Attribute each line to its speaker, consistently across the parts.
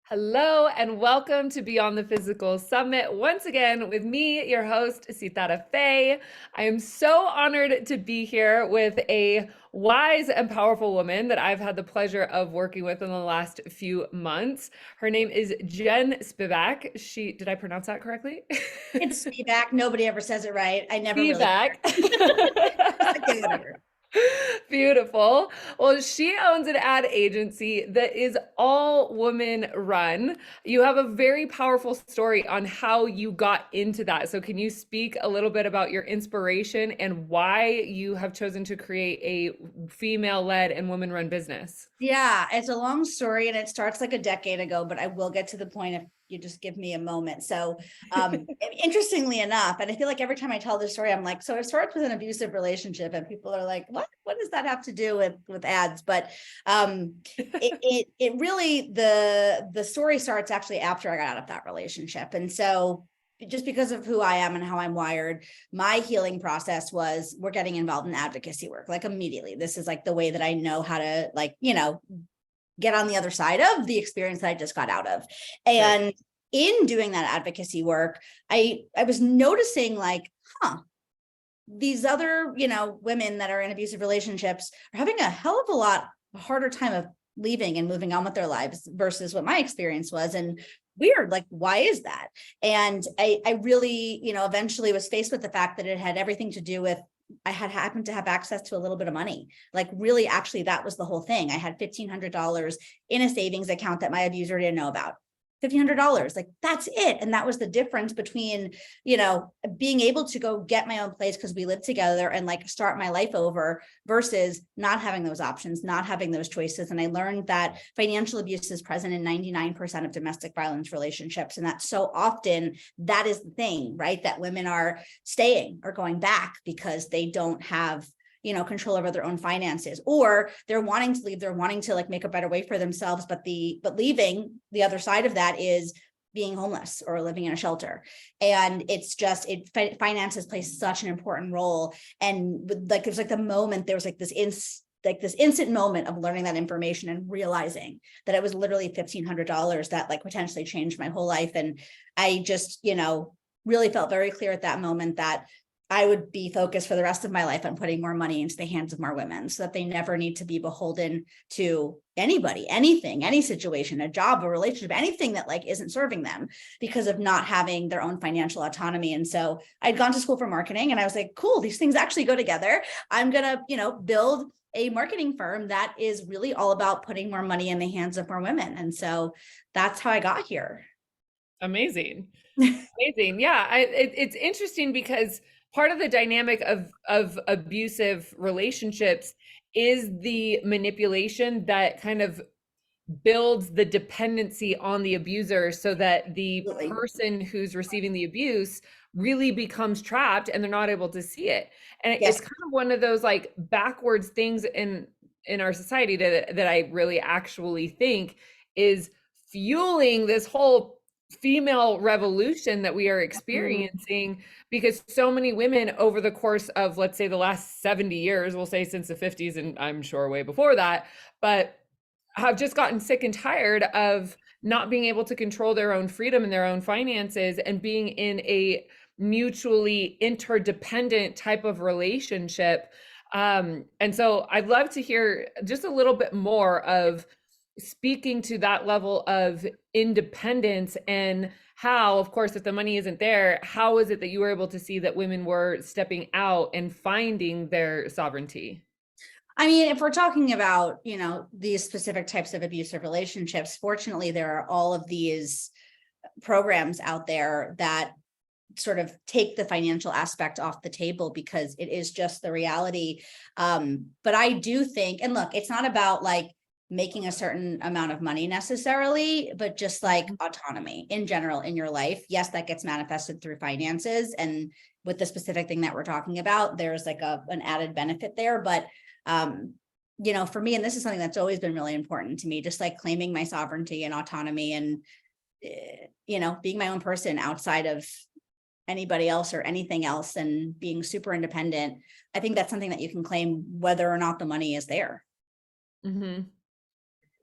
Speaker 1: Hello and welcome to Beyond the Physical Summit. Once again, with me, your host, Sitara. I am so honored to be here with a wise and powerful woman that I've had the pleasure of working with in the last few months. Her name is Jen Spivak. Did I pronounce that correctly?
Speaker 2: It's Spivak. Nobody ever says it right. I never really
Speaker 1: Spivak.
Speaker 2: okay, whatever.
Speaker 1: Beautiful. Well, she owns an ad agency that is all woman run. You have a very powerful story on how you got into that. So, can you speak a little bit about your inspiration and why you have chosen to create a female led and woman run business?
Speaker 2: Yeah, it's a long story and it starts like a decade ago, but I will get to the point if you just give me a moment. So, interestingly enough, and I feel like every time I tell this story, I'm like, so it starts with an abusive relationship, and people are like, what? What does that have to do with ads? But it really the story starts actually after I got out of that relationship, and so just because of who I am and how I'm wired, my healing process was we're getting involved in advocacy work, like immediately. This is like the way that I know how to get on the other side of the experience that I just got out of.
Speaker 1: Right.
Speaker 2: And in doing that advocacy work, I was noticing like, these other, women that are in abusive relationships are having a hell of a lot harder time of leaving and moving on with their lives versus what my experience was. And weird, like, why is that? And I really, eventually was faced with the fact that it had everything to do with I had happened to have access to a little bit of money. Like, really, actually, that was the whole thing. I had $1,500 in a savings account that my abuser didn't know about. $1,500, like, that's it. And that was the difference between, being able to go get my own place because we lived together and like start my life over versus not having those options, not having those choices. And I learned that financial abuse is present in 99% of domestic violence relationships. And that's so often that is the thing, right? That women are staying or going back because they don't have control over their own finances, or they're wanting to leave, they're wanting to like make a better way for themselves, but leaving, the other side of that is being homeless or living in a shelter. And it's just finances play such an important role. And like there's like the moment there was like this instant moment of learning that information and realizing that it was literally $1,500 that like potentially changed my whole life. And I just really felt very clear at that moment that I would be focused for the rest of my life on putting more money into the hands of more women so that they never need to be beholden to anybody, anything, any situation, a job, a relationship, anything that like isn't serving them because of not having their own financial autonomy. And so I'd gone to school for marketing and I was like, cool, these things actually go together. I'm going to, build a marketing firm that is really all about putting more money in the hands of more women. And so that's how I got here.
Speaker 1: Amazing. Amazing. Yeah, it's interesting because part of the dynamic of abusive relationships is the manipulation that kind of builds the dependency on the abuser so that the
Speaker 2: Absolutely.
Speaker 1: person who's receiving the abuse really becomes trapped and they're not able to see it. And it's
Speaker 2: Yes.
Speaker 1: kind of one of those like backwards things in our society that I really actually think is fueling this whole female revolution that we are experiencing because so many women over the course of, let's say, the last 70 years, we'll say since the 50s and I'm sure way before that, but have just gotten sick and tired of not being able to control their own freedom and their own finances and being in a mutually interdependent type of relationship. And so I'd love to hear just a little bit more of speaking to that level of independence and how, of course, if the money isn't there, how is it that you were able to see that women were stepping out and finding their sovereignty?
Speaker 2: I mean, if we're talking about, these specific types of abusive relationships, fortunately, there are all of these programs out there that sort of take the financial aspect off the table because it is just the reality. But I do think, and look, it's not about like making a certain amount of money necessarily, but just like autonomy in general in your life. Yes, that gets manifested through finances. And with the specific thing that we're talking about, there's like an added benefit there. But for me, and this is something that's always been really important to me, just like claiming my sovereignty and autonomy and, being my own person outside of anybody else or anything else and being super independent. I think that's something that you can claim whether or not the money is there.
Speaker 1: Mm-hmm.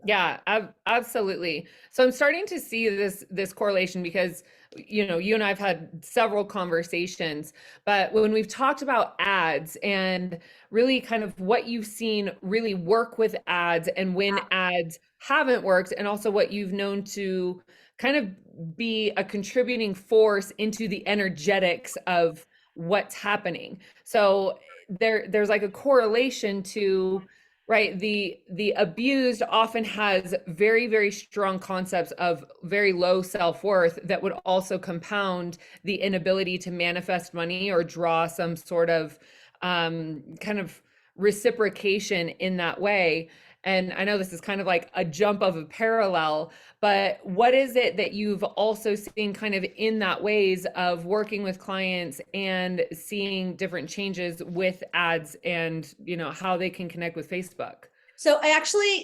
Speaker 1: Yeah, absolutely. So I'm starting to see this correlation because you and I've had several conversations, but when we've talked about ads and really kind of what you've seen really work with ads and when ads haven't worked, and also what you've known to kind of be a contributing force into the energetics of what's happening. So there's like a correlation to, right, the abused often has very strong concepts of very low self-worth that would also compound the inability to manifest money or draw some sort of kind of reciprocation in that way. And I know this is kind of like a jump of a parallel, but what is it that you've also seen kind of in that ways of working with clients and seeing different changes with ads and, how they can connect with Facebook?
Speaker 2: So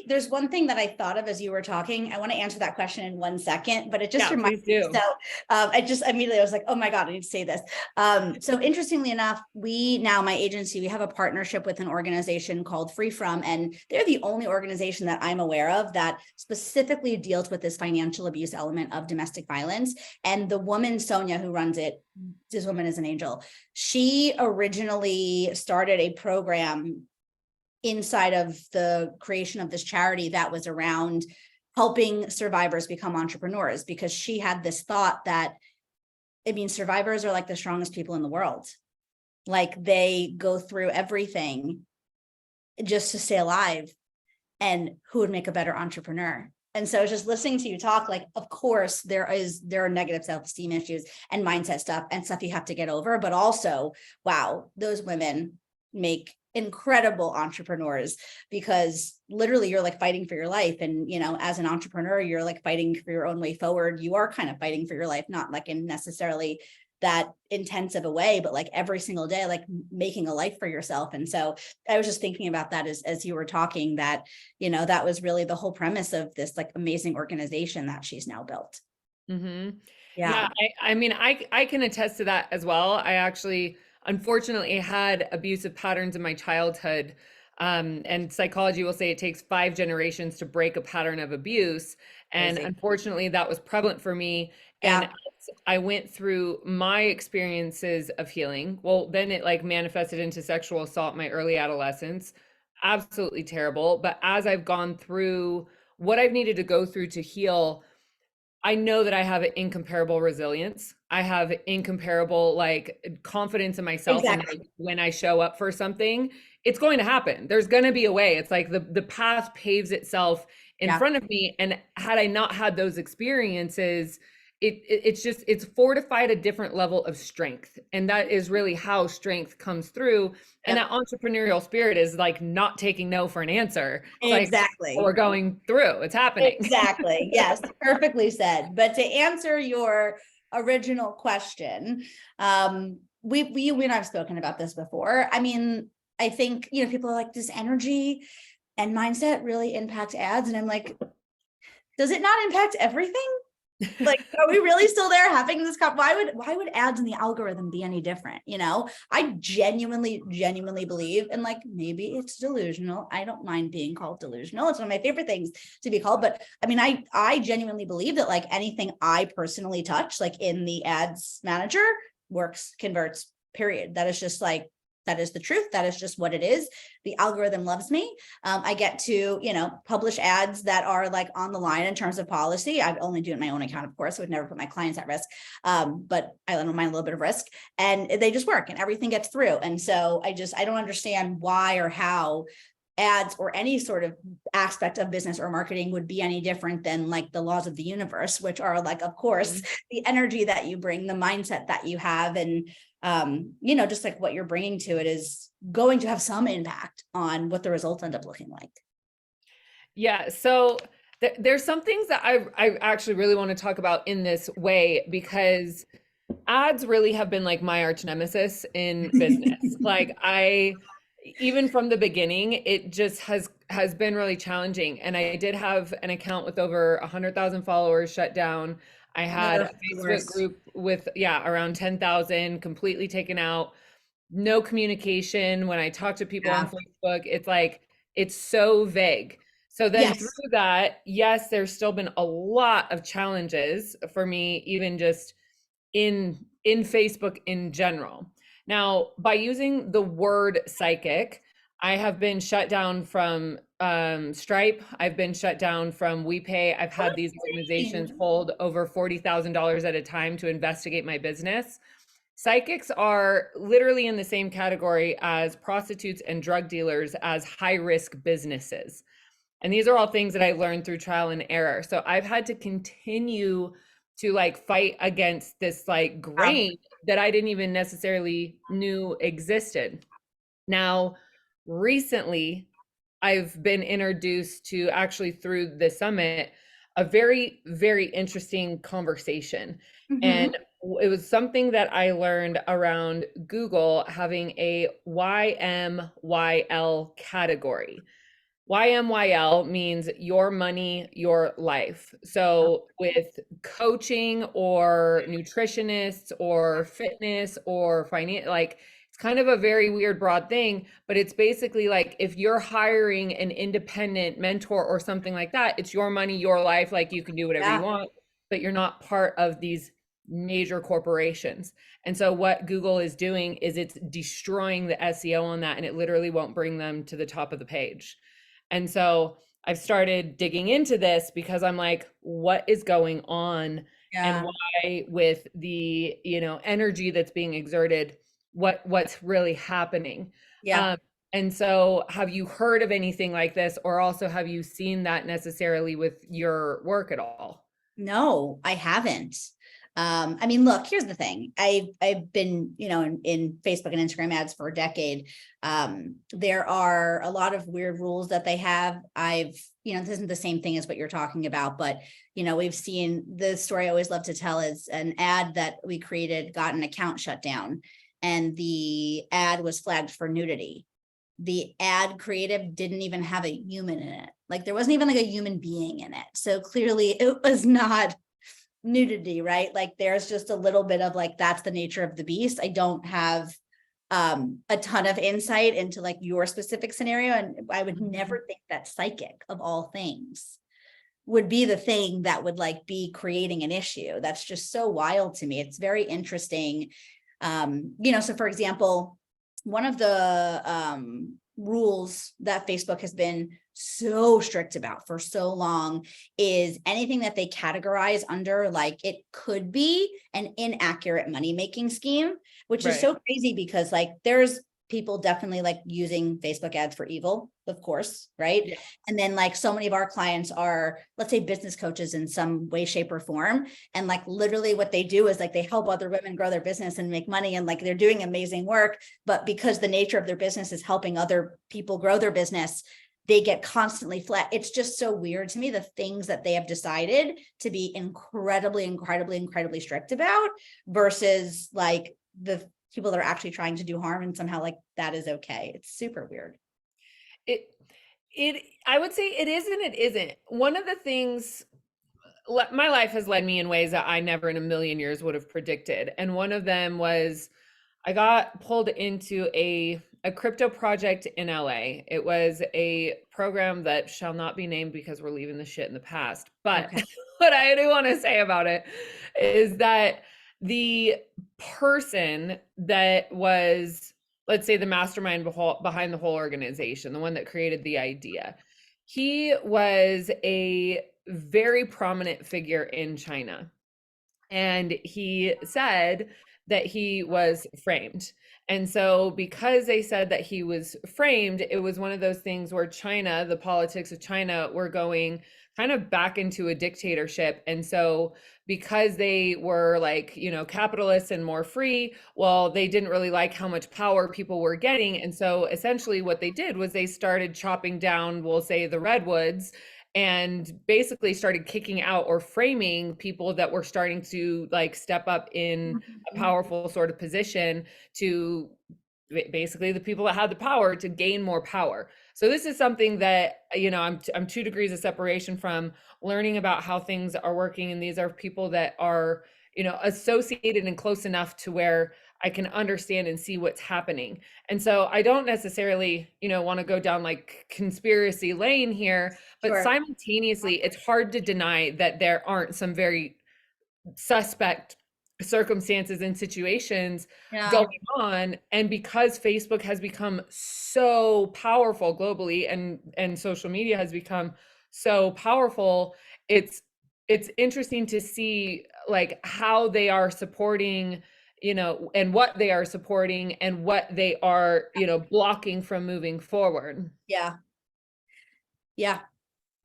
Speaker 2: there's one thing that I thought of as you were talking. I want to answer that question in 1 second, but it just
Speaker 1: Yeah,
Speaker 2: reminded
Speaker 1: please
Speaker 2: me.
Speaker 1: do.
Speaker 2: So I just immediately I was like, oh my God, I need to say this. So interestingly enough, my agency, we have a partnership with an organization called Free From, and they're the only organization that I'm aware of that specifically deals with this financial abuse element of domestic violence. And the woman, Sonia, who runs it, this woman is an angel. She originally started a program inside of the creation of this charity that was around helping survivors become entrepreneurs, because she had this thought that, survivors are like the strongest people in the world. Like, they go through everything just to stay alive, and who would make a better entrepreneur? And so just listening to you talk, like, of course there are negative self-esteem issues and mindset stuff and stuff you have to get over, but also, wow, those women make incredible entrepreneurs, because literally you're like fighting for your life. And as an entrepreneur, you're like fighting for your own way forward. You are kind of fighting for your life, not like in necessarily that intense of a way, but like every single day, like making a life for yourself. And so I was just thinking about that as you were talking, that that was really the whole premise of this like amazing organization that she's now built.
Speaker 1: Mm-hmm.
Speaker 2: Yeah.
Speaker 1: Yeah, I can attest to that as well. I actually, unfortunately, had abusive patterns in my childhood. And psychology will say it takes 5 generations to break a pattern of abuse. And
Speaker 2: Crazy.
Speaker 1: unfortunately, that was prevalent for me. And
Speaker 2: Yeah.
Speaker 1: as I went through my experiences of healing, well, then it like manifested into sexual assault in my early adolescence. Absolutely terrible. But as I've gone through what I've needed to go through to heal, I know that I have an incomparable resilience. I have incomparable like confidence in myself, and
Speaker 2: Exactly.
Speaker 1: like when I show up for something, it's going to happen. There's going to be a way. It's like the path paves itself in
Speaker 2: Yeah.
Speaker 1: front of me. And had I not had those experiences, it's fortified a different level of strength. And that is really how strength comes through. And
Speaker 2: Yep.
Speaker 1: that entrepreneurial spirit is like not taking no for an answer. It's like, oh,
Speaker 2: Exactly.
Speaker 1: we're going through. It's happening.
Speaker 2: Exactly. Yes, perfectly said. But to answer your original question, we and I've spoken about this before. I think, people are like, does energy and mindset really impact ads? And I'm like, does it not impact everything? Like, are we really still there having this why would ads in the algorithm be any different? I genuinely believe, and like, maybe it's delusional. I don't mind being called delusional. It's one of my favorite things to be called. But I genuinely believe that like anything I personally touch, like in the ads manager, works, converts, period. That is just like, that is the truth. That is just what it is. The algorithm loves me. I get to, publish ads that are like on the line in terms of policy. I only do it in my own account, of course. I would never put my clients at risk. But I don't mind a little bit of risk, and they just work and everything gets through. And so I don't understand why or how ads or any sort of aspect of business or marketing would be any different than like the laws of the universe, which are like, of course, the energy that you bring, the mindset that you have, and just like what you're bringing to it is going to have some impact on what the results end up looking like.
Speaker 1: Yeah, so there's some things that I actually really want to talk about in this way, because ads really have been like my arch nemesis in business. Like even from the beginning, it just has been really challenging. And I did have an account with over 100,000 followers shut down. I had a
Speaker 2: The
Speaker 1: Facebook
Speaker 2: worst.
Speaker 1: group with, yeah, around 10,000 completely taken out. No communication. When I talk to people on
Speaker 2: Yeah.
Speaker 1: Facebook, it's like it's so vague. So then through
Speaker 2: Yes.
Speaker 1: that, yes, there's still been a lot of challenges for me, even just in Facebook in general. Now, by using the word psychic, I have been shut down from Stripe. I've been shut down from WePay. I've had these organizations
Speaker 2: Interesting.
Speaker 1: hold over $40,000 at a time to investigate my business. Psychics are literally in the same category as prostitutes and drug dealers as high risk businesses. And these are all things that I learned through trial and error. So I've had to continue to like fight against this like
Speaker 2: Wow.
Speaker 1: grain that I didn't even necessarily knew existed. Now, recently, I've been introduced to actually through the summit a very, very interesting conversation. And
Speaker 2: Hmm.
Speaker 1: it was something that I learned around Google having a YMYL category. YMYL means your money, your life. So with coaching or nutritionists or fitness or finance, like it's kind of a very weird broad thing, but it's basically like if you're hiring an independent mentor or something like that, it's your money, your life, like you can do whatever you
Speaker 2: Yeah.
Speaker 1: want, but you're not part of these major corporations. And so what Google is doing is it's destroying the SEO on that and it literally won't bring them to the top of the page. And so I've started digging into this because I'm like, what is going on and
Speaker 2: Yeah.
Speaker 1: why with the, energy that's being exerted, what's really happening?
Speaker 2: Yeah.
Speaker 1: Um, and so have you heard of anything like this or also have you seen that necessarily with your work at all?
Speaker 2: No, I haven't. I mean, look, here's the thing. I've been, in Facebook and Instagram ads for a decade. There are a lot of weird rules that they have. This isn't the same thing as what you're talking about, but we've seen the story I always love to tell is an ad that we created got an account shut down, and the ad was flagged for nudity. The ad creative didn't even have a human in it. Like there wasn't even like a human being in it. So clearly it was not nudity, right? Like there's just a little bit of like, that's the nature of the beast. I don't have a ton of insight into like your specific scenario. And I would never think that psychic of all things would be the thing that would like be creating an issue. That's just so wild to me. It's very interesting. So for example, one of the rules that Facebook has been so strict about for so long is anything that they categorize under like it could be an inaccurate money making scheme, which is
Speaker 1: Right.
Speaker 2: so crazy because like there's people definitely like using Facebook ads for evil, of course, right?
Speaker 1: Yeah.
Speaker 2: And then like so many of our clients are, let's say, business coaches in some way, shape, or form. And like literally what they do is like they help other women grow their business and make money. And like they're doing amazing work. But because the nature of their business is helping other people grow their business, they get constantly flat. It's just so weird to me, the things that they have decided to be incredibly, incredibly, incredibly strict about versus like the people that are actually trying to do harm and somehow like that is okay. It's super weird.
Speaker 1: It I would say it is and it isn't. One of the things my life has led me in ways that I never in a million years would have predicted. And one of them was I got pulled into a crypto project in LA. It was a program that shall not be named because we're leaving the shit in the past. But
Speaker 2: Okay.
Speaker 1: what I do want to say about it is that the person that was, let's say, the mastermind behind the whole organization, the one that created the idea, he was a very prominent figure in China. And he said that he was framed. And so, because they said that he was framed, it was one of those things where China, the politics of China, were going kind of back into a dictatorship. And so, because they were like, capitalists and more free, well, they didn't really like how much power people were getting. And so, essentially, what they did was they started chopping down, we'll say, the redwoods and basically started kicking out or framing people that were starting to like step up in a powerful sort of position to basically the people that had the power to gain more power. So this is something that I'm 2 degrees of separation from learning about how things are working, and these are people that are associated and close enough to where I can understand and see what's happening. And so I don't necessarily, want to go down like conspiracy lane here, but
Speaker 2: Sure.
Speaker 1: simultaneously, it's hard to deny that there aren't some very suspect circumstances and situations
Speaker 2: Yeah.
Speaker 1: going on. And because Facebook has become so powerful globally, and social media has become so powerful, it's interesting to see like how they are supporting, and what they are supporting and what they are, blocking from moving forward.
Speaker 2: Yeah. Yeah.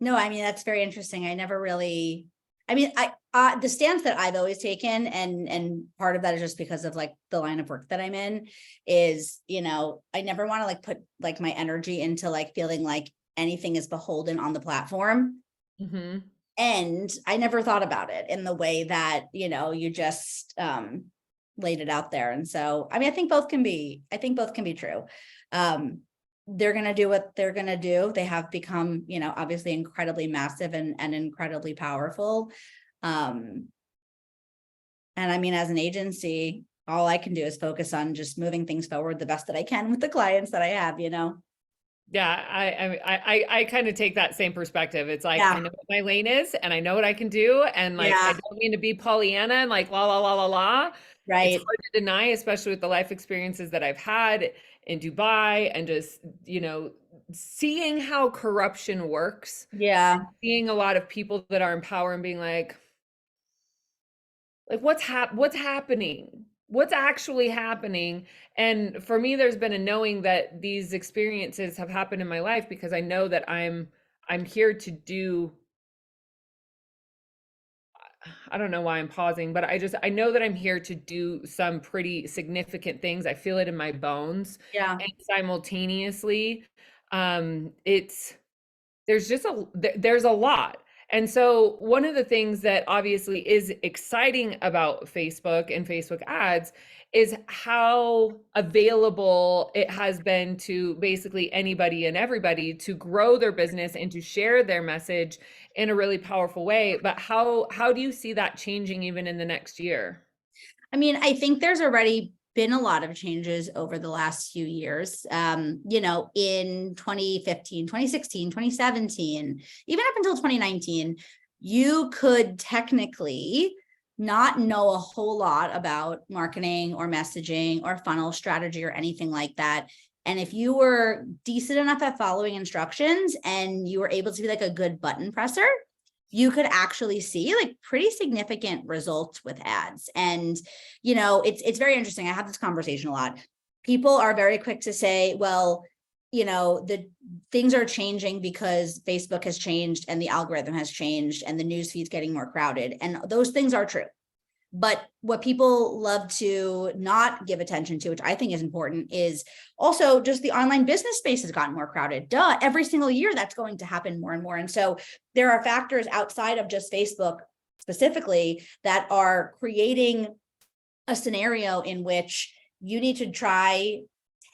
Speaker 2: No, I mean, that's very interesting. I never really, I mean, the stance that I've always taken, and part of that is just because of like the line of work that I'm in, is, I never want to like put like my energy into like feeling like anything is beholden on the platform.
Speaker 1: Mm-hmm.
Speaker 2: And I never thought about it in the way that, you just laid it out there. And so, I mean, I think both can be true. They're going to do what they're going to do. They have become, obviously incredibly massive and incredibly powerful. And I mean, as an agency, all I can do is focus on just moving things forward the best that I can with the clients that I have,
Speaker 1: Yeah, I kind of take that same perspective. It's like I
Speaker 2: Yeah.
Speaker 1: know what my lane is and I know what I can do. And like I
Speaker 2: Yeah.
Speaker 1: don't mean to be Pollyanna and like la la la la la. It's
Speaker 2: Right.
Speaker 1: hard to deny, especially with the life experiences that I've had in Dubai, and just, seeing how corruption works,
Speaker 2: Yeah.
Speaker 1: seeing a lot of people that are in power and being like what's happening, what's actually happening. And for me, there's been a knowing that these experiences have happened in my life because I know that I'm here to do, I don't know why I'm pausing, but I know that I'm here to do some pretty significant things. I feel it in my bones.
Speaker 2: Yeah.
Speaker 1: And simultaneously, it's there's a lot. And so one of the things that obviously is exciting about Facebook and Facebook ads is how available it has been to basically anybody and everybody to grow their business and to share their message in a really powerful way. But how do you see that changing even in the next year?
Speaker 2: I mean, I think there's already been a lot of changes over the last few years. In 2015, 2016, 2017, even up until 2019, you could technically not know a whole lot about marketing or messaging or funnel strategy or anything like that. And if you were decent enough at following instructions and you were able to be like a good button presser, you could actually see like pretty significant results with ads. And, it's very interesting. I have this conversation a lot. People are very quick to say, well, the things are changing because Facebook has changed and the algorithm has changed and the news feed's getting more crowded. And those things are true. But what people love to not give attention to, which I think is important, is also just the online business space has gotten more crowded. Duh, every single year that's going to happen more and more. And so there are factors outside of just Facebook specifically that are creating a scenario in which you need to try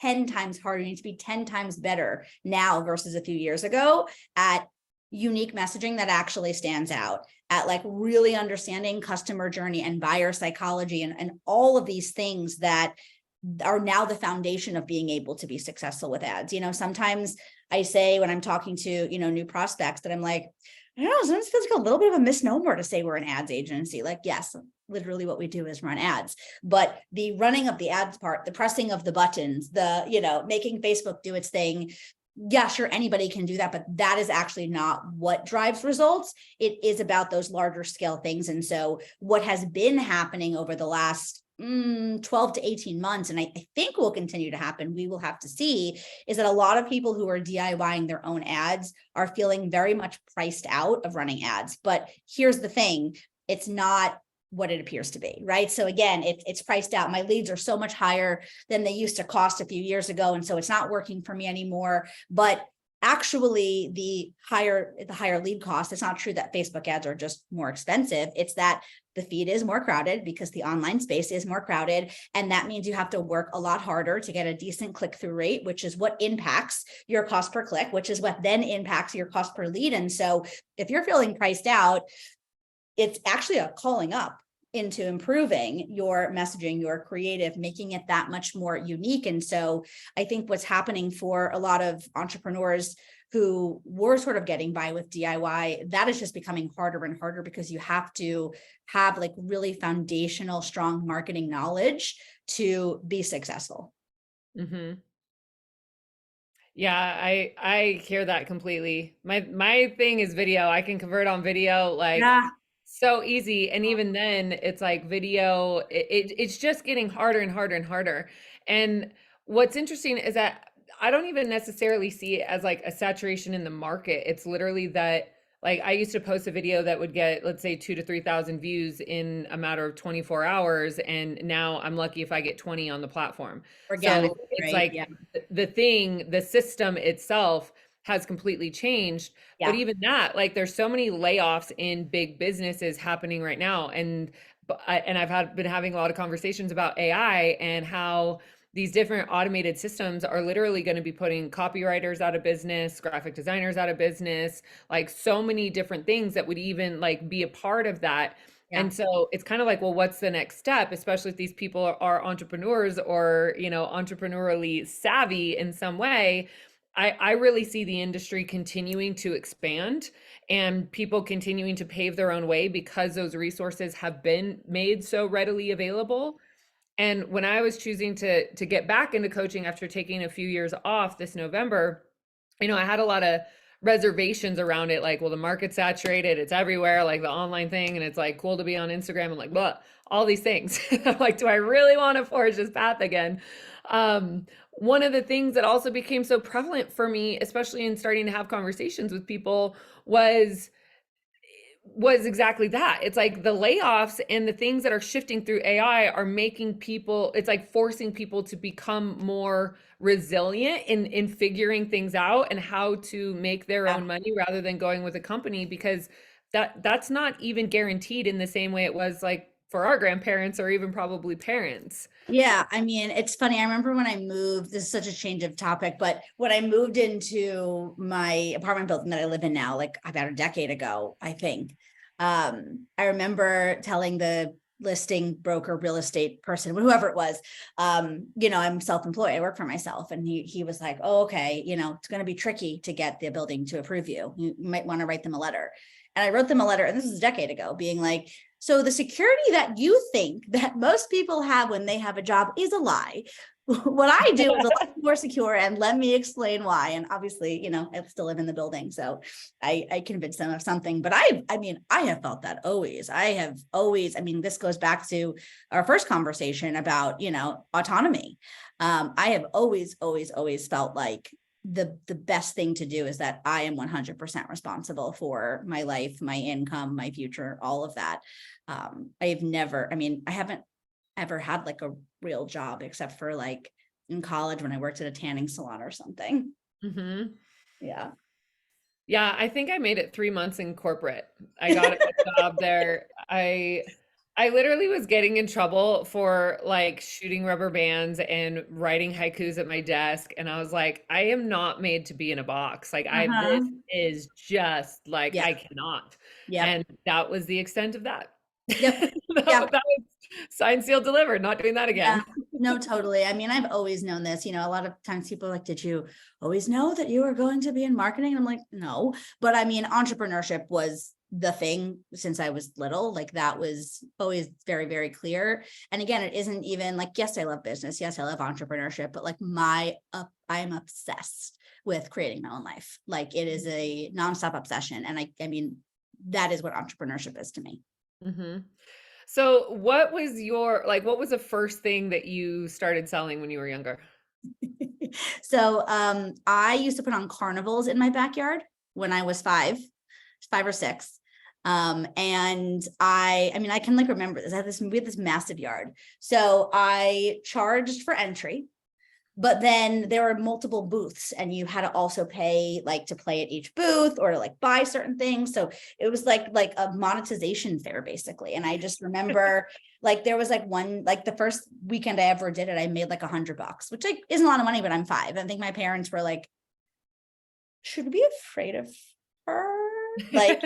Speaker 2: 10 times harder. You need to be 10 times better now versus a few years ago at unique messaging that actually stands out, at like really understanding customer journey and buyer psychology and all of these things that are now the foundation of being able to be successful with ads. Sometimes I say when I'm talking to, new prospects that I'm like, I don't know, sometimes it feels like a little bit of a misnomer to say we're an ads agency. Like, yes, literally what we do is run ads, but the running of the ads part, the pressing of the buttons, the, making Facebook do its thing. Yeah, sure, anybody can do that, but that is actually not what drives results. It is about those larger scale things. And so what has been happening over the last 12 to 18 months, and I think will continue to happen, we will have to see, is that a lot of people who are DIYing their own ads are feeling very much priced out of running ads. But here's the thing, it's not what it appears to be, right? So again, it's priced out. My leads are so much higher than they used to cost a few years ago. And so it's not working for me anymore. But actually the higher lead cost, it's not true that Facebook ads are just more expensive. It's that the feed is more crowded because the online space is more crowded. And that means you have to work a lot harder to get a decent click-through rate, which is what impacts your cost per click, which is what then impacts your cost per lead. And so if you're feeling priced out, it's actually a calling up into improving your messaging, your creative, making it that much more unique. And so I think what's happening for a lot of entrepreneurs who were sort of getting by with DIY, that is just becoming harder and harder, because you have to have like really foundational, strong marketing knowledge to be successful.
Speaker 1: Mm-hmm. Yeah, I hear that completely. My thing is video. I can convert on video like
Speaker 2: Yeah.
Speaker 1: so easy. And even then it's like video, it's just getting harder and harder and harder. And what's interesting is that I don't even necessarily see it as like a saturation in the market. It's literally that, like, I used to post a video that would get, let's say, 2 to 3 thousand views in a matter of 24 hours, and now I'm lucky if I get 20 on the platform.
Speaker 2: Organic,
Speaker 1: So it's
Speaker 2: right?
Speaker 1: like
Speaker 2: Yeah.
Speaker 1: the system itself has completely changed. But
Speaker 2: Yeah.
Speaker 1: even that, like, there's so many layoffs in big businesses happening right now, and I've been having a lot of conversations about AI and how these different automated systems are literally going to be putting copywriters out of business, graphic designers out of business, like so many different things that would even like be a part of that.
Speaker 2: Yeah.
Speaker 1: And so it's kind of like, well, what's the next step, especially if these people are entrepreneurs or, entrepreneurially savvy in some way. I really see the industry continuing to expand and people continuing to pave their own way because those resources have been made so readily available. And when I was choosing to get back into coaching after taking a few years off this November, I had a lot of reservations around it. Like, well, the market's saturated, it's everywhere, like the online thing, and it's like cool to be on Instagram and like, blah, all these things. I'm like, do I really want to forge this path again? One of the things that also became so prevalent for me, especially in starting to have conversations with people, was exactly that. It's like the layoffs and the things that are shifting through AI are making people, it's like forcing people to become more resilient in figuring things out and how to make their
Speaker 2: Yeah.
Speaker 1: own money rather than going with a company, because that's not even guaranteed in the same way it was like for our grandparents or even probably parents.
Speaker 2: Yeah, I mean, it's funny. I remember when I moved, this is such a change of topic, but when I moved into my apartment building that I live in now, like about a decade ago, I think, I remember telling the listing broker, real estate person, whoever it was, I'm self-employed, I work for myself. And he was like, oh, okay, it's going to be tricky to get the building to approve you. You might want to write them a letter. And I wrote them a letter, and this was a decade ago, being like, so the security that you think that most people have when they have a job is a lie. What I do is a lot more secure, and let me explain why. And obviously, I still live in the building, so I convinced them of something. But I have felt that always. This goes back to our first conversation about, autonomy. I have always, always, always felt like the best thing to do is that I am 100% responsible for my life, my income, my future, all of that. I haven't ever had like a real job except for like in college when I worked at a tanning salon or something.
Speaker 1: Mm-hmm.
Speaker 2: Yeah.
Speaker 1: Yeah, I think I made it 3 months in corporate. I got a job there. I literally was getting in trouble for like shooting rubber bands and writing haikus at my desk. And I was like, I am not made to be in a box. Like this
Speaker 2: Uh-huh.
Speaker 1: is just like,
Speaker 2: Yep.
Speaker 1: I cannot.
Speaker 2: Yep.
Speaker 1: And that was the extent of that.
Speaker 2: Yep.
Speaker 1: That
Speaker 2: Yep.
Speaker 1: was signed, sealed, delivered, not doing that
Speaker 2: Yeah,
Speaker 1: again.
Speaker 2: no, totally. I mean, I've always known this, a lot of times people are like, did you always know that you were going to be in marketing? And I'm like, no, but I mean, entrepreneurship was the thing since I was little. Like that was always very, very clear. And again, it isn't even like, yes, I love business. Yes, I love entrepreneurship, but like I'm obsessed with creating my own life. Like it is a nonstop obsession. And I mean, that is what entrepreneurship is to me.
Speaker 1: Mm-hmm. So what was the first thing that you started selling when you were younger?
Speaker 2: So I used to put on carnivals in my backyard when I was five or six. And I can like remember this. We had this massive yard. So I charged for entry, but then there were multiple booths and you had to also pay like to play at each booth or to like buy certain things. So it was like a monetization fair basically. And I just remember like there was like one, like the first weekend I ever did it, I made like $100, which like isn't a lot of money, but I'm five. I think my parents were like, should we be afraid of her? Like,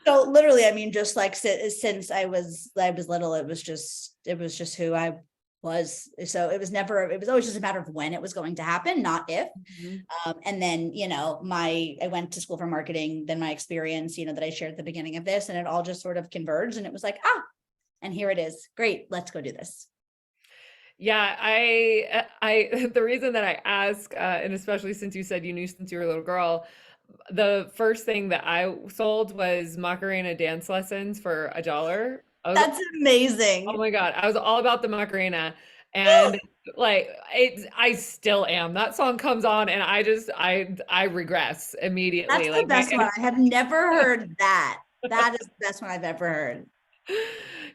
Speaker 2: So literally, I mean, just like since I was little, it was just who I was. So it was always just a matter of when it was going to happen, not if.
Speaker 1: Mhm.
Speaker 2: And then, I went to school for marketing, then my experience, that I shared at the beginning of this, and it all just sort of converged, and it was like, and here it is. Great. Let's go do this.
Speaker 1: Yeah, the reason that I ask, and especially since you said you knew since you were a little girl, the first thing that I sold was Macarena dance lessons for $1.
Speaker 2: That's
Speaker 1: Oh
Speaker 2: amazing.
Speaker 1: my God, I was all about the Macarena, and like I still am. That song comes on, and I regress
Speaker 2: That's
Speaker 1: immediately.
Speaker 2: the
Speaker 1: Like my
Speaker 2: best one. I have never heard that. That is the best one I've ever heard.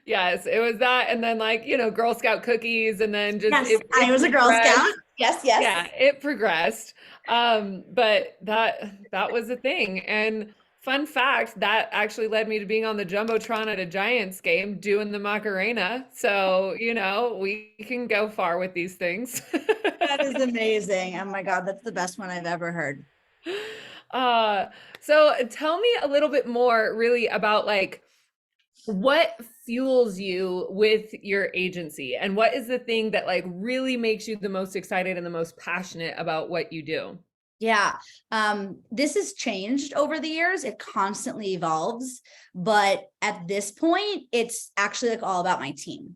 Speaker 1: yes, it was that, and then like Girl Scout cookies, and then just
Speaker 2: Yes, I
Speaker 1: it
Speaker 2: was a Girl Scout.
Speaker 1: progressed.
Speaker 2: Yes, yes.
Speaker 1: Yeah, it progressed. But that was the thing. And fun fact, that actually led me to being on the Jumbotron at a Giants game doing the Macarena. So, we can go far with these things.
Speaker 2: That is amazing. Oh my God, that's the best one I've ever heard.
Speaker 1: Uh, so tell me a little bit more really about like what fuels you with your agency and what is the thing that like really makes you the most excited and the most passionate about what you do?
Speaker 2: Yeah. This has changed over the years. It constantly evolves, but at this point, it's actually like all about my team.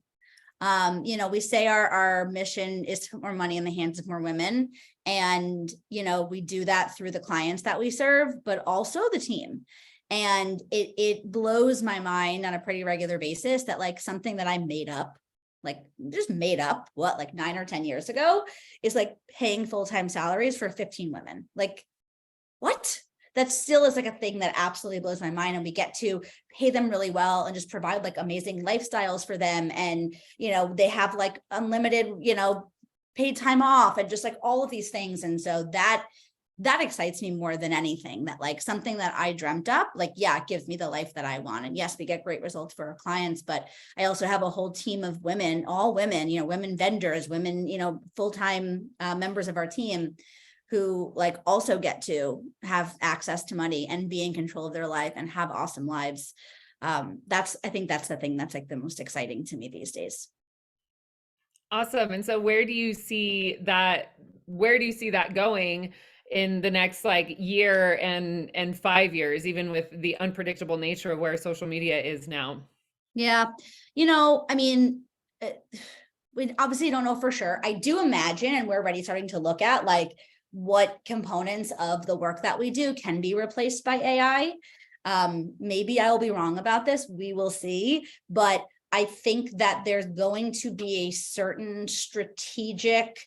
Speaker 2: We say our mission is to put more money in the hands of more women. And, we do that through the clients that we serve, but also the team. And it blows my mind on a pretty regular basis that like something that I made up, like just made up like 9 or 10 years ago, is like paying full-time salaries for 15 women. Like, what? That still is like a thing that absolutely blows my mind. And we get to pay them really well and just provide like amazing lifestyles for them. And, they have like unlimited, paid time off and just like all of these things. And so that excites me more than anything, that like something that I dreamt up, like, yeah, it gives me the life that I want. And yes, we get great results for our clients, but I also have a whole team of women, all women, women vendors, women, full-time members of our team who like also get to have access to money and be in control of their life and have awesome lives. I think that's the thing that's like the most exciting to me these days.
Speaker 1: Awesome. And so where do you see that going in the next like year and 5 years, even with the unpredictable nature of where social media is now?
Speaker 2: Yeah. I mean, we obviously don't know for sure. I do imagine, and we're already starting to look at like what components of the work that we do can be replaced by AI. Maybe I will be wrong about this. We will see. But I think that there's going to be a certain strategic,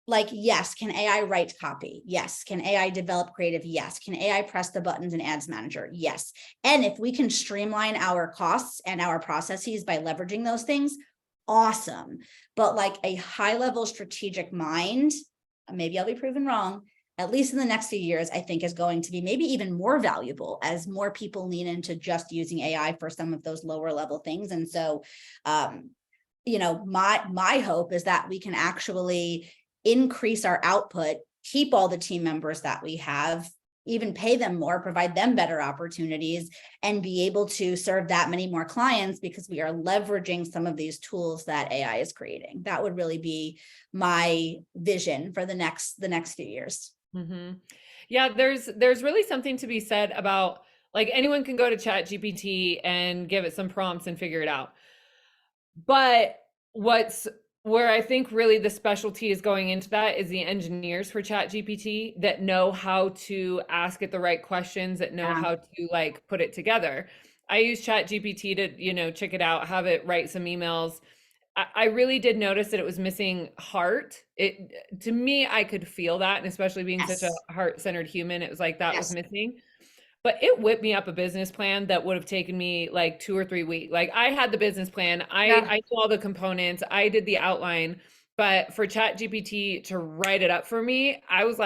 Speaker 2: like, yes, can AI write copy? Yes. Can AI develop creative? Yes. Can AI press the buttons in Ads Manager? Yes. And if we can streamline our costs and our processes by leveraging those things, awesome. But like a high level strategic mind, maybe I'll be proven wrong, at least in the next few years, I think is going to be maybe even more valuable as more people lean into just using AI for some of those lower level things. And so, my hope is that we can actually increase our output, keep all the team members that we have, even pay them more, provide them better opportunities, and be able to serve that many more clients because we are leveraging some of these tools that AI is creating. That would really be my vision for the next few years.
Speaker 1: Hmm. Yeah, there's really something to be said about like anyone can go to Chat GPT and give it some prompts and figure it out. But what's where I think really the specialty is going into that is the engineers for Chat GPT that know how to ask it the right questions, that know
Speaker 2: Yeah.
Speaker 1: how to like put it together. I use Chat GPT to, check it out, have it write some emails. I really did notice that it was missing heart. To me, I could feel that, and especially being such a
Speaker 2: Yes.
Speaker 1: heart-centered human, it was like that was
Speaker 2: Yes.
Speaker 1: missing. But it whipped me up a business plan that would have taken me like 2 or 3 weeks. Like I had the business plan, I
Speaker 2: Yeah.
Speaker 1: I knew all the components, I did the outline, but for Chat GPT to write it up for me, I was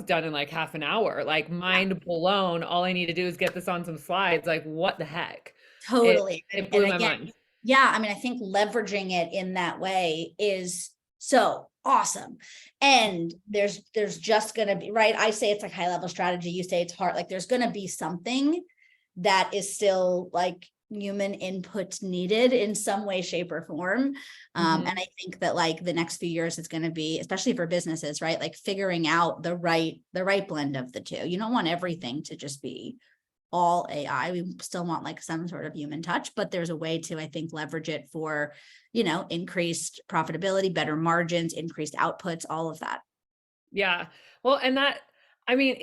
Speaker 1: done in like half an hour, like
Speaker 2: Yeah.
Speaker 1: mind blown. All I need to do is get this on some slides. Like what the heck? It
Speaker 2: Totally.
Speaker 1: it
Speaker 2: And
Speaker 1: blew my
Speaker 2: again,
Speaker 1: mind.
Speaker 2: yeah, I mean, I think leveraging it in that way is so awesome. And there's just going to be, right? I say it's like high level strategy. You say it's hard. Like there's going to be something that is still like human input needed in some way, shape, or form. And I think that like the next few years is going to be, especially for businesses, right? Like figuring out the right blend of the two. You don't want everything to just be all AI. We still want like some sort of human touch, but there's a way to, I think, leverage it for, increased profitability, better margins, increased outputs, all of that.
Speaker 1: Yeah. Well, and that, I mean,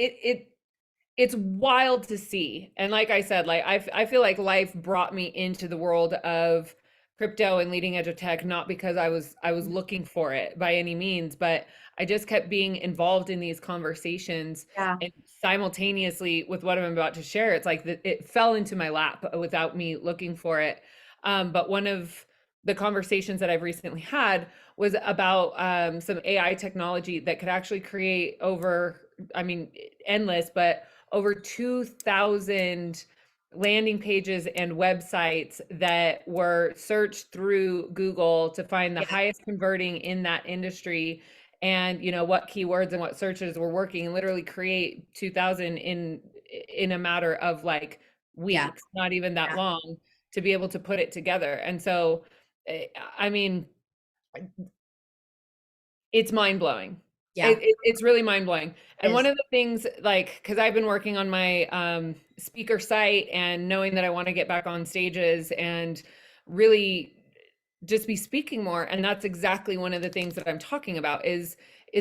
Speaker 1: it's wild to see. And like I said, like I feel like life brought me into the world of crypto and leading edge of tech, not because I was looking for it by any means, but I just kept being involved in these conversations,
Speaker 2: Yeah.
Speaker 1: and simultaneously with what I'm about to share, it's like it fell into my lap without me looking for it. But one of the conversations that I've recently had was about some AI technology that could actually create over, I mean, endless, but over 2,000 landing pages and websites that were searched through Google to find the
Speaker 2: Yeah.
Speaker 1: highest converting in that industry, and what keywords and what searches were working, and literally create 2,000 in a matter of like
Speaker 2: Yeah.
Speaker 1: weeks, not even that
Speaker 2: Yeah.
Speaker 1: long, to be able to put it together. And so I mean, it's mind blowing.
Speaker 2: Yeah.
Speaker 1: It's really mind blowing. And one
Speaker 2: Is.
Speaker 1: of the things, like, because I've been working on my speaker site and knowing that I want to get back on stages and really just be speaking more, and that's exactly one of the things that I'm talking about is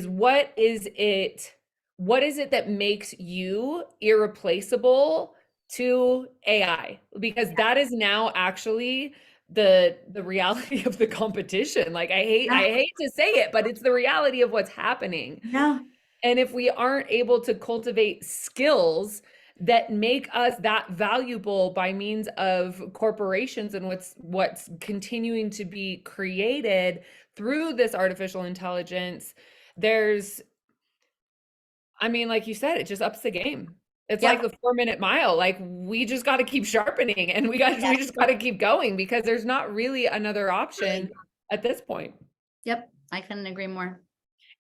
Speaker 1: what is it that makes you irreplaceable to AI? Because that is now actually the reality of the competition. Like I
Speaker 2: Yeah.
Speaker 1: hate to say it, but it's the reality of what's happening.
Speaker 2: Yeah.
Speaker 1: And if we aren't able to cultivate skills that make us that valuable by means of corporations and what's continuing to be created through this artificial intelligence, there's, I mean, like you said, it just ups the game. It's like
Speaker 2: Yep.
Speaker 1: the 4-minute mile. Like we just got to keep sharpening, and we
Speaker 2: Yes.
Speaker 1: just got to keep going, because there's not really another option at this point.
Speaker 2: Yep. I couldn't agree more.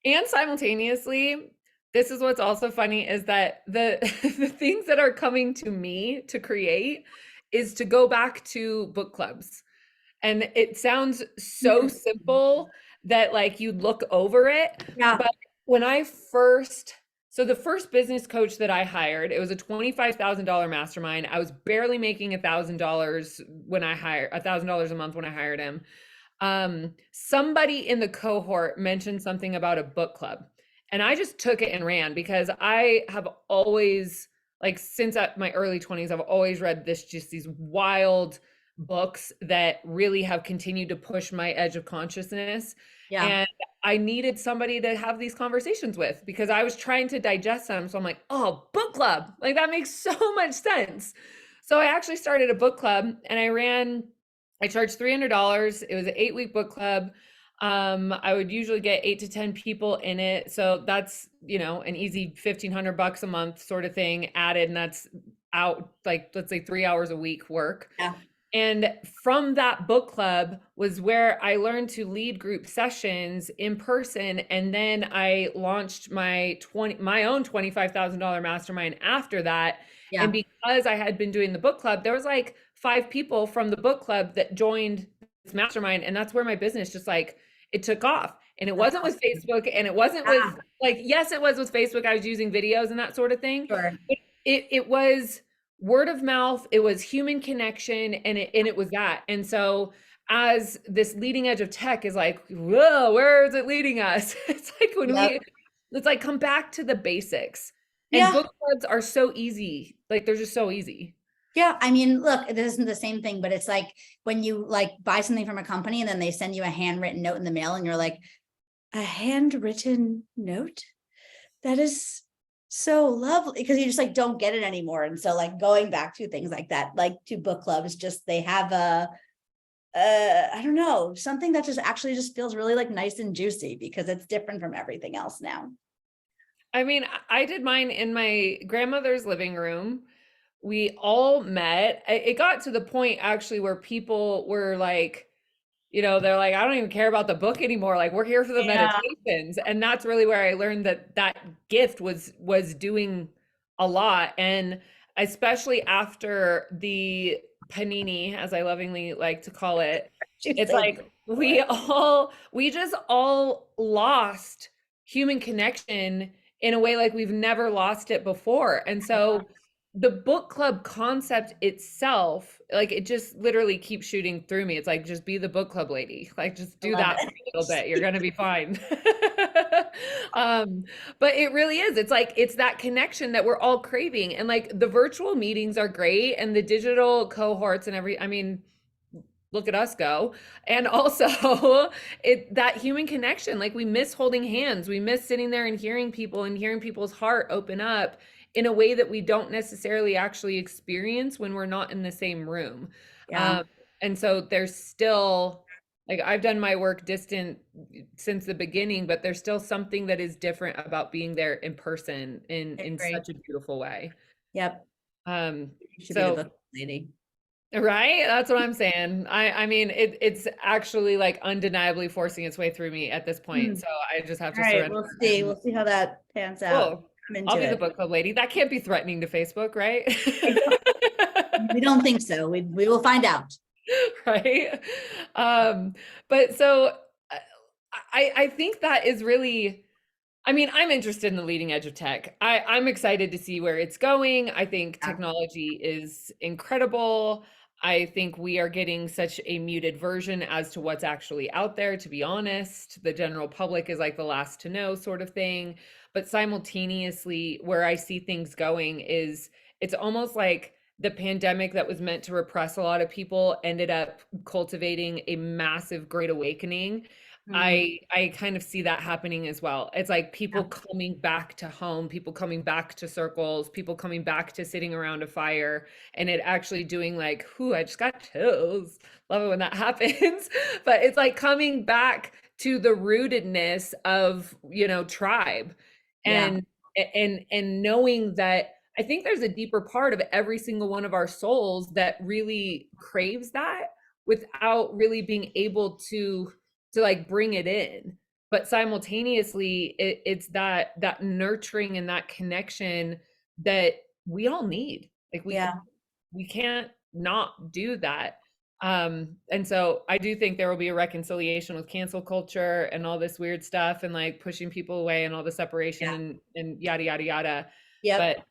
Speaker 1: And simultaneously, this is what's also funny, is that the the things that are coming to me to create is to go back to book clubs. And it sounds so
Speaker 2: Mm.
Speaker 1: simple that like you look over it,
Speaker 2: Yeah.
Speaker 1: but when I first so the first business coach that I hired, it was a $25,000 mastermind. I was barely making $1,000 when I hired $1,000 a month when I hired him. Somebody in the cohort mentioned something about a book club, and I just took it and ran, because I have always, like, since my early 20s, I've always read just these wild books that really have continued to push my edge of consciousness.
Speaker 2: Yeah.
Speaker 1: And I needed somebody to have these conversations with, because I was trying to digest them. So I'm like, oh, book club, like that makes so much sense. So I actually started a book club, and I charged $300. It was an 8-week book club. I would usually get 8 to 10 people in it. So that's, an easy $1,500 a month sort of thing added. And that's out, like, let's say 3 hours a week work.
Speaker 2: Yeah.
Speaker 1: And from that book club was where I learned to lead group sessions in person. And then I launched my own $25,000 mastermind after that. And
Speaker 2: Yeah.
Speaker 1: because I had been doing the book club, there was like 5 people from the book club that joined this mastermind. And that's where my business just like, it took off. And it
Speaker 2: That's
Speaker 1: wasn't with
Speaker 2: awesome.
Speaker 1: Facebook, and it wasn't
Speaker 2: Yeah.
Speaker 1: with, like, yes, it was with Facebook. I was using videos and that sort of thing.
Speaker 2: Sure.
Speaker 1: But it was word of mouth, it was human connection, and it was that. And so as this leading edge of tech is like, whoa, where is it leading us? It's like
Speaker 2: Yep.
Speaker 1: it's like, come back to the basics. And
Speaker 2: Yeah.
Speaker 1: book clubs are so easy. Like, they're just so easy.
Speaker 2: Yeah. I mean, look, this isn't the same thing, but it's like when you like buy something from a company and then they send you a handwritten note in the mail and you're like, a handwritten note? That is so lovely, because you just like don't get it anymore. And so like going back to things like that, like to book clubs, just they have I don't know, something that just actually just feels really like nice and juicy because it's different from everything else now.
Speaker 1: I mean, I did mine in my grandmother's living room. We all met. It got to the point actually where people were like, they're like, I don't even care about the book anymore. Like, we're here for the
Speaker 2: Yeah.
Speaker 1: meditations. And that's really where I learned that gift was doing a lot. And especially after the panini, as I lovingly like to call it.
Speaker 2: You
Speaker 1: It's
Speaker 2: say
Speaker 1: like we just all lost human connection in a way like we've never lost it before. And so the book club concept itself, like it just literally keeps shooting through me. It's like, just be the book club lady. Like, just
Speaker 2: I
Speaker 1: do
Speaker 2: love
Speaker 1: that for
Speaker 2: it.
Speaker 1: a little bit. You're gonna be fine. But it really is. It's like, it's that connection that we're all craving. And like the virtual meetings are great, and the digital cohorts and I mean, look at us go. And also that human connection, like we miss holding hands, we miss sitting there and hearing people and hearing people's heart open up in a way that we don't necessarily actually experience when we're not in the same room.
Speaker 2: Yeah.
Speaker 1: And so there's still, like, I've done my work distant since the beginning, but there's still something that is different about being there in person in
Speaker 2: Great.
Speaker 1: such a beautiful way.
Speaker 2: Yep.
Speaker 1: um
Speaker 2: You should be the
Speaker 1: so
Speaker 2: book lady.
Speaker 1: Right? That's what I'm saying. I mean, it's actually like undeniably forcing its way through me at this point. So I just have
Speaker 2: All
Speaker 1: to
Speaker 2: right,
Speaker 1: surrender.
Speaker 2: we'll see how that pans out.
Speaker 1: Cool.
Speaker 2: I'm
Speaker 1: I'll
Speaker 2: into
Speaker 1: be the
Speaker 2: it.
Speaker 1: book club lady. That can't be threatening to Facebook, right?
Speaker 2: We don't think so. We will find out.
Speaker 1: Right? But so uh, I think that is really, I mean, I'm interested in the leading edge of tech. I'm excited to see where it's going. I think
Speaker 2: Yeah.
Speaker 1: technology is incredible. I think we are getting such a muted version as to what's actually out there, to be honest. The general public is like the last to know sort of thing. But simultaneously, where I see things going is, it's almost like the pandemic that was meant to repress a lot of people ended up cultivating a massive great awakening.
Speaker 2: Mm,
Speaker 1: I kind of see that happening as well. It's like people
Speaker 2: yeah.
Speaker 1: coming back to home, people coming back to circles, people coming back to sitting around a fire, and it actually doing like, whoo, I just got chills. Love it when that happens. But it's like coming back to the rootedness of, tribe,
Speaker 2: Yeah.
Speaker 1: and and knowing that I think there's a deeper part of every single one of our souls that really craves that without really being able to like bring it in. But simultaneously, it's that nurturing and that connection that we all need. Like
Speaker 2: Yeah.
Speaker 1: we can't not do that. And so I do think there will be a reconciliation with cancel culture and all this weird stuff, and like pushing people away and all the separation
Speaker 2: Yeah.
Speaker 1: and yada yada yada.
Speaker 2: Yep.
Speaker 1: But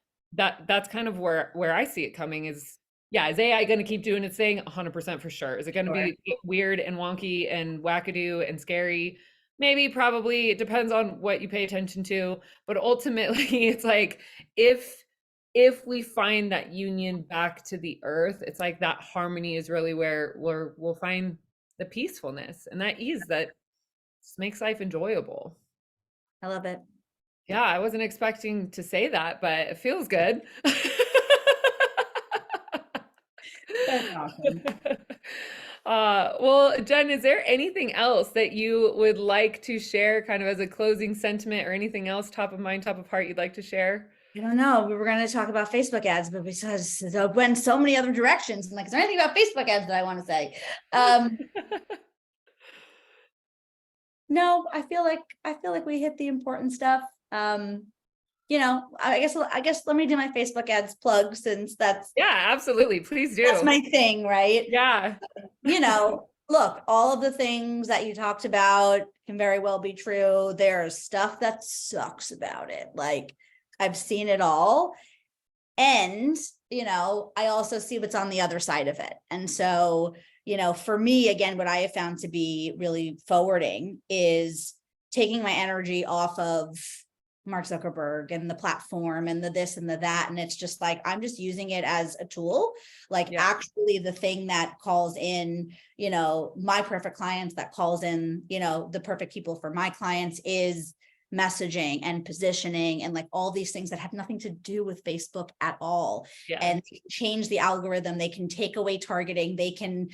Speaker 1: that's kind of where I see it coming is, yeah, is AI going to keep doing its thing? 100% for sure. Is it going to
Speaker 2: Sure.
Speaker 1: be weird and wonky and wackadoo and scary? Maybe, probably. It depends on what you pay attention to. But ultimately, it's like, if we find that union back to the earth, it's like that harmony is really where we'll find the peacefulness and that ease that just makes life enjoyable.
Speaker 2: I love it.
Speaker 1: Yeah, I wasn't expecting to say that, but it feels good.
Speaker 2: That's awesome.
Speaker 1: Well, Jen, is there anything else that you would like to share kind of as a closing sentiment, or anything else top of mind, top of heart you'd like to share?
Speaker 2: I don't know. We were going to talk about Facebook ads, but because it went so many other directions, I'm like, is there anything about Facebook ads that I want to say? No, I feel like we hit the important stuff. I guess let me do my Facebook ads plug, since that's
Speaker 1: Yeah, absolutely. Please do.
Speaker 2: my thing, right?
Speaker 1: Yeah.
Speaker 2: Look, all of the things that you talked about can very well be true. There's stuff that sucks about it. Like, I've seen it all. And, I also see what's on the other side of it. And so, for me, again, what I have found to be really forwarding is taking my energy off of Mark Zuckerberg and the platform and the this and the that. And it's just like, I'm just using it as a tool, like
Speaker 1: Yeah.
Speaker 2: actually the thing that calls in, my perfect clients, that calls in, the perfect people for my clients, is messaging and positioning and like all these things that have nothing to do with Facebook at all.
Speaker 1: Yeah.
Speaker 2: And they can change the algorithm, they can take away targeting, they can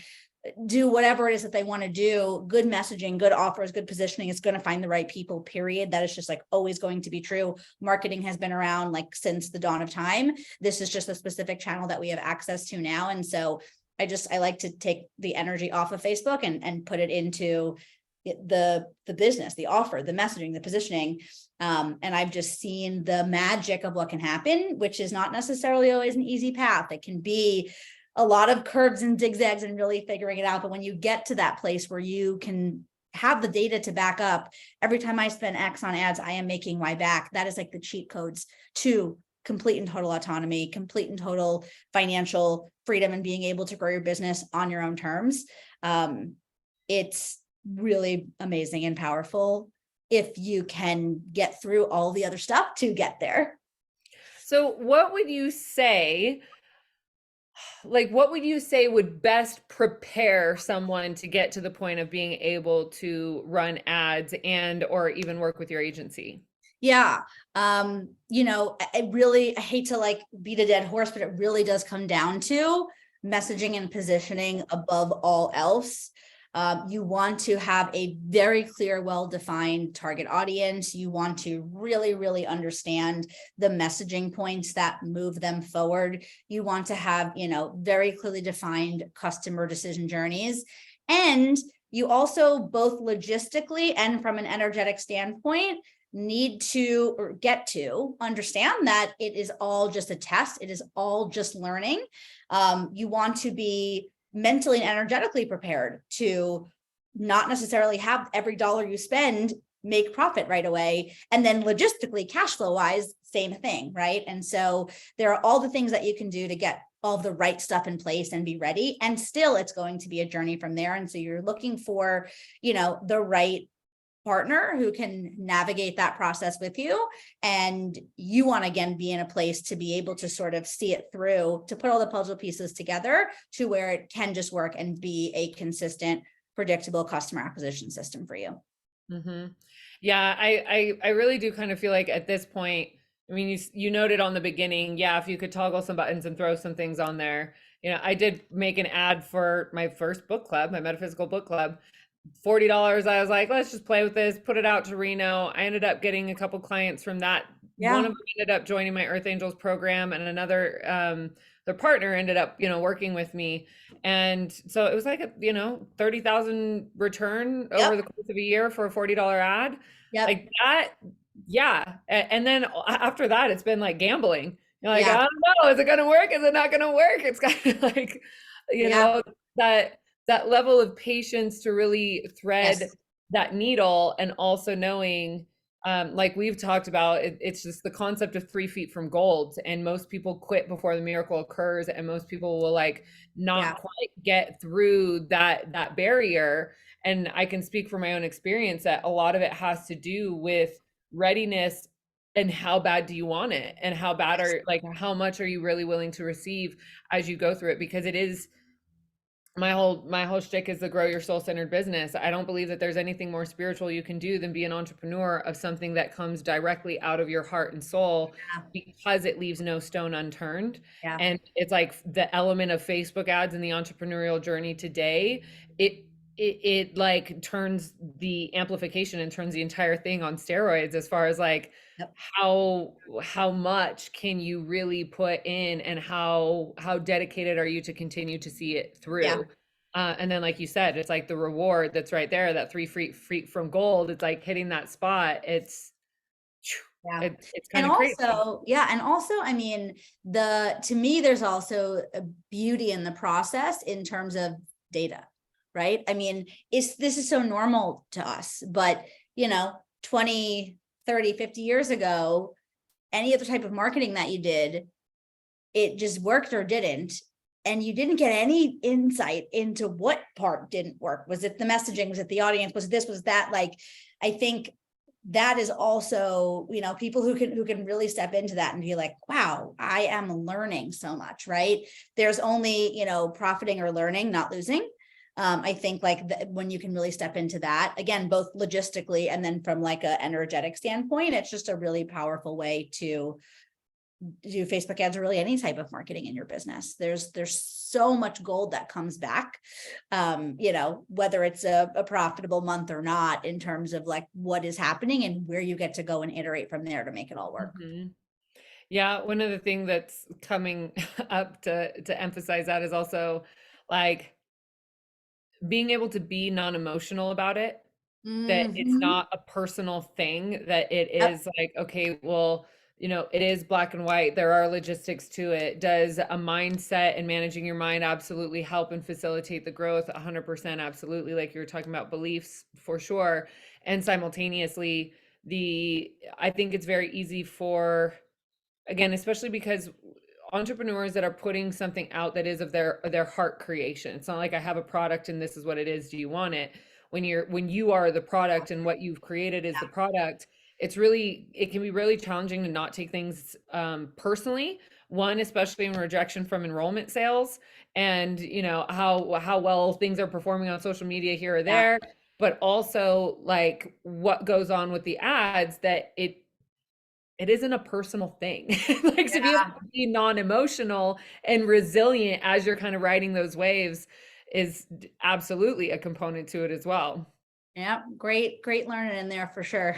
Speaker 2: do whatever it is that they want to do. Good messaging, good offers, good positioning is going to find the right people, period. That is just like always going to be true. Marketing has been around like since the dawn of time. This is just a specific channel that we have access to now. And so I like to take the energy off of Facebook and put it into, the business, the offer, the messaging, the positioning. And I've just seen the magic of what can happen, which is not necessarily always an easy path. It can be a lot of curves and zigzags and really figuring it out. But when you get to that place where you can have the data to back up, every time I spend X on ads, I am making Y back. That is like the cheat codes to complete and total autonomy, complete and total financial freedom, and being able to grow your business on your own terms. It's really amazing and powerful if you can get through all the other stuff to get there.
Speaker 1: So what would you say, like, what would you say would best prepare someone to get to the point of being able to run ads and or even work with your agency?
Speaker 2: Yeah. I hate to like beat a dead horse, but it really does come down to messaging and positioning above all else. You want to have a very clear, well-defined target audience. You want to really, really understand the messaging points that move them forward. You want to have, very clearly defined customer decision journeys. And you also, both logistically and from an energetic standpoint, need to or get to understand that it is all just a test. It is all just learning. You want to be mentally and energetically prepared to not necessarily have every dollar you spend make profit right away. And then logistically, cash flow wise, same thing, right? And so there are all the things that you can do to get all the right stuff in place and be ready. And still, it's going to be a journey from there. And so you're looking for, the right partner who can navigate that process with you. And you want to, again, be in a place to be able to sort of see it through, to put all the puzzle pieces together to where it can just work and be a consistent, predictable customer acquisition system for you.
Speaker 1: Mm-hmm. Yeah, I really do kind of feel like at this point, I mean, you noted on the beginning, yeah, if you could toggle some buttons and throw some things on there. I did make an ad for my first book club, my metaphysical book club. $40. I was like, let's just play with this, put it out to Reno. I ended up getting a couple clients from that. One of them ended up joining my Earth Angels program, and another their partner ended up, working with me. And so it was like a, 30,000 return over the course of a year for a $40 ad. Like that. Yeah. And then after that, it's been like gambling. You're like, I don't know, is it going to work? Is it not going to work? It's kind of like, that level of patience to really thread that needle, and also knowing, like we've talked about, it's just the concept of 3 feet from gold. And most people quit before the miracle occurs, and most people will like not quite get through that barrier. And I can speak from my own experience that a lot of it has to do with readiness and how bad do you want it, and how bad how much are you really willing to receive as you go through it, because it is my whole shtick is the grow your soul-centered business. I don't believe that there's anything more spiritual you can do than be an entrepreneur of something that comes directly out of your heart and soul, because it leaves no stone unturned. And it's like the element of Facebook ads in the entrepreneurial journey today, it like turns the amplification and turns the entire thing on steroids, as far as like how much can you really put in, and how dedicated are you to continue to see it through. And then, like you said, it's like the reward that's right there, that 3 feet from gold. It's like hitting that spot. It's kind of crazy.
Speaker 2: And also, I mean, to me, there's also a beauty in the process in terms of data, right? I mean, this is so normal to us, but 20, 30, 50 years ago, any other type of marketing that you did, it just worked or didn't. And you didn't get any insight into what part didn't work. Was it the messaging? Was it the audience? Was it this? Was that? Like, I think that is also, people who can really step into that and be like, wow, I am learning so much, right? There's only, profiting or learning, not losing. I think when you can really step into that, again, both logistically and then from like a energetic standpoint, it's just a really powerful way to do Facebook ads, or really any type of marketing in your business. There's so much gold that comes back, whether it's a profitable month or not, in terms of like what is happening and where you get to go and iterate from there to make it all work.
Speaker 1: Mm-hmm. Yeah, one of the things that's coming up to emphasize that is also like being able to be non-emotional about it. that it's
Speaker 2: Mhm.
Speaker 1: not a personal thing, that it
Speaker 2: Yep.
Speaker 1: is like, okay, well, it is black and white. There are logistics to it. Does a mindset and managing your mind absolutely help and facilitate the growth? 100%, absolutely. Like you were talking about beliefs for sure. And simultaneously, I think it's very easy for, again, especially because entrepreneurs that are putting something out that is of their heart creation. It's not like I have a product and this is what it is. Do you want it? When you are the product and what you've created is the product, it can be really challenging to not take things personally. One, especially in rejection from enrollment sales, and how well things are performing on social media here or
Speaker 2: Yeah.
Speaker 1: there, but also like what goes on with the ads, that it isn't a personal thing. Like to be able
Speaker 2: Yeah.
Speaker 1: to be non-emotional and resilient as you're kind of riding those waves is absolutely a component to it as well.
Speaker 2: Yeah. Great, great learning in there for sure.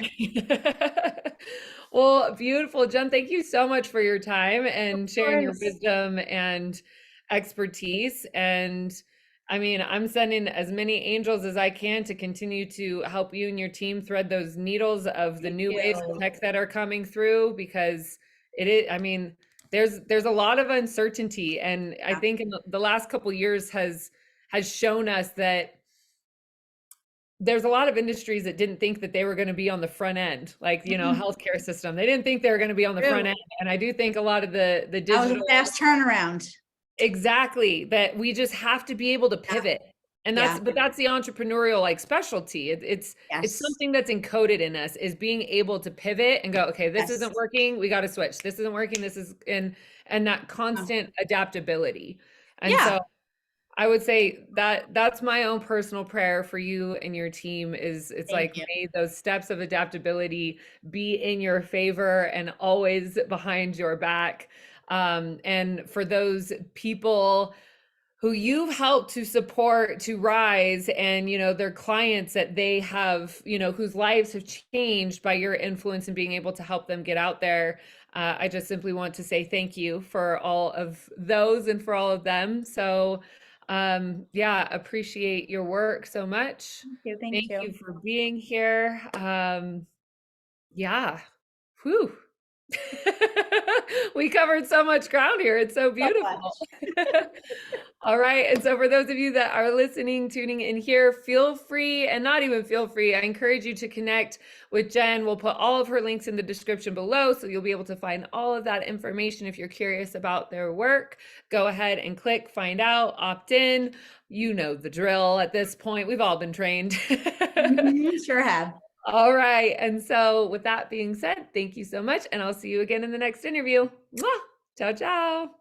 Speaker 1: Well, beautiful. Jen, thank you so much for your time
Speaker 2: Of
Speaker 1: and sharing your
Speaker 2: course.
Speaker 1: wisdom and expertise. And I mean, I'm sending as many angels as I can to continue to help you and your team thread those needles of the
Speaker 2: Thank
Speaker 1: new waves of
Speaker 2: you.
Speaker 1: tech that are coming through, because it is, I mean, there's a lot of uncertainty. And I
Speaker 2: Yeah.
Speaker 1: think in the last couple years has shown us that there's a lot of industries that didn't think that they were going to be on the front end, like,
Speaker 2: Mhm.
Speaker 1: healthcare system. They didn't think they were going to be on the front
Speaker 2: True.
Speaker 1: end. And I do think a lot of the
Speaker 2: That was a
Speaker 1: digital,
Speaker 2: fast turnaround.
Speaker 1: exactly, that we just have to be able to
Speaker 2: Yeah.
Speaker 1: pivot. And
Speaker 2: Yeah.
Speaker 1: that's the entrepreneurial like specialty. It's
Speaker 2: Yes.
Speaker 1: something that's encoded in us, is being able to pivot and go, okay, this isn't
Speaker 2: Yes.
Speaker 1: working. We got to switch. This isn't working. This is, and that
Speaker 2: Oh,
Speaker 1: constant adaptability. And so
Speaker 2: yeah.
Speaker 1: I would say that that's my own personal prayer for you and your team, is it's
Speaker 2: Thank
Speaker 1: like,
Speaker 2: you.
Speaker 1: may those steps of adaptability be in your favor and always behind your back. And for those people who you've helped to support to rise, and their clients that they have, whose lives have changed by your influence and being able to help them get out there, I just simply want to say thank you for all of those and for all of them. So yeah, appreciate your work so much.
Speaker 2: Thank you. Thank
Speaker 1: Thank
Speaker 2: you.
Speaker 1: you for being here. Yeah. Whew. We covered so much ground here. It's so
Speaker 2: So
Speaker 1: beautiful.
Speaker 2: much.
Speaker 1: All right. And so for those of you that are listening, tuning in here, feel free, and not even feel free, I encourage you to connect with Jen. We'll put all of her links in the description below, so you'll be able to find all of that information. If you're curious about their work, go ahead and click, find out, opt in. You know the drill at this point. We've all been trained.
Speaker 2: Mhm. Sure have.
Speaker 1: All right. And so, with that being said, thank you so much. And I'll see you again in the next interview. Mwah! Ciao, ciao.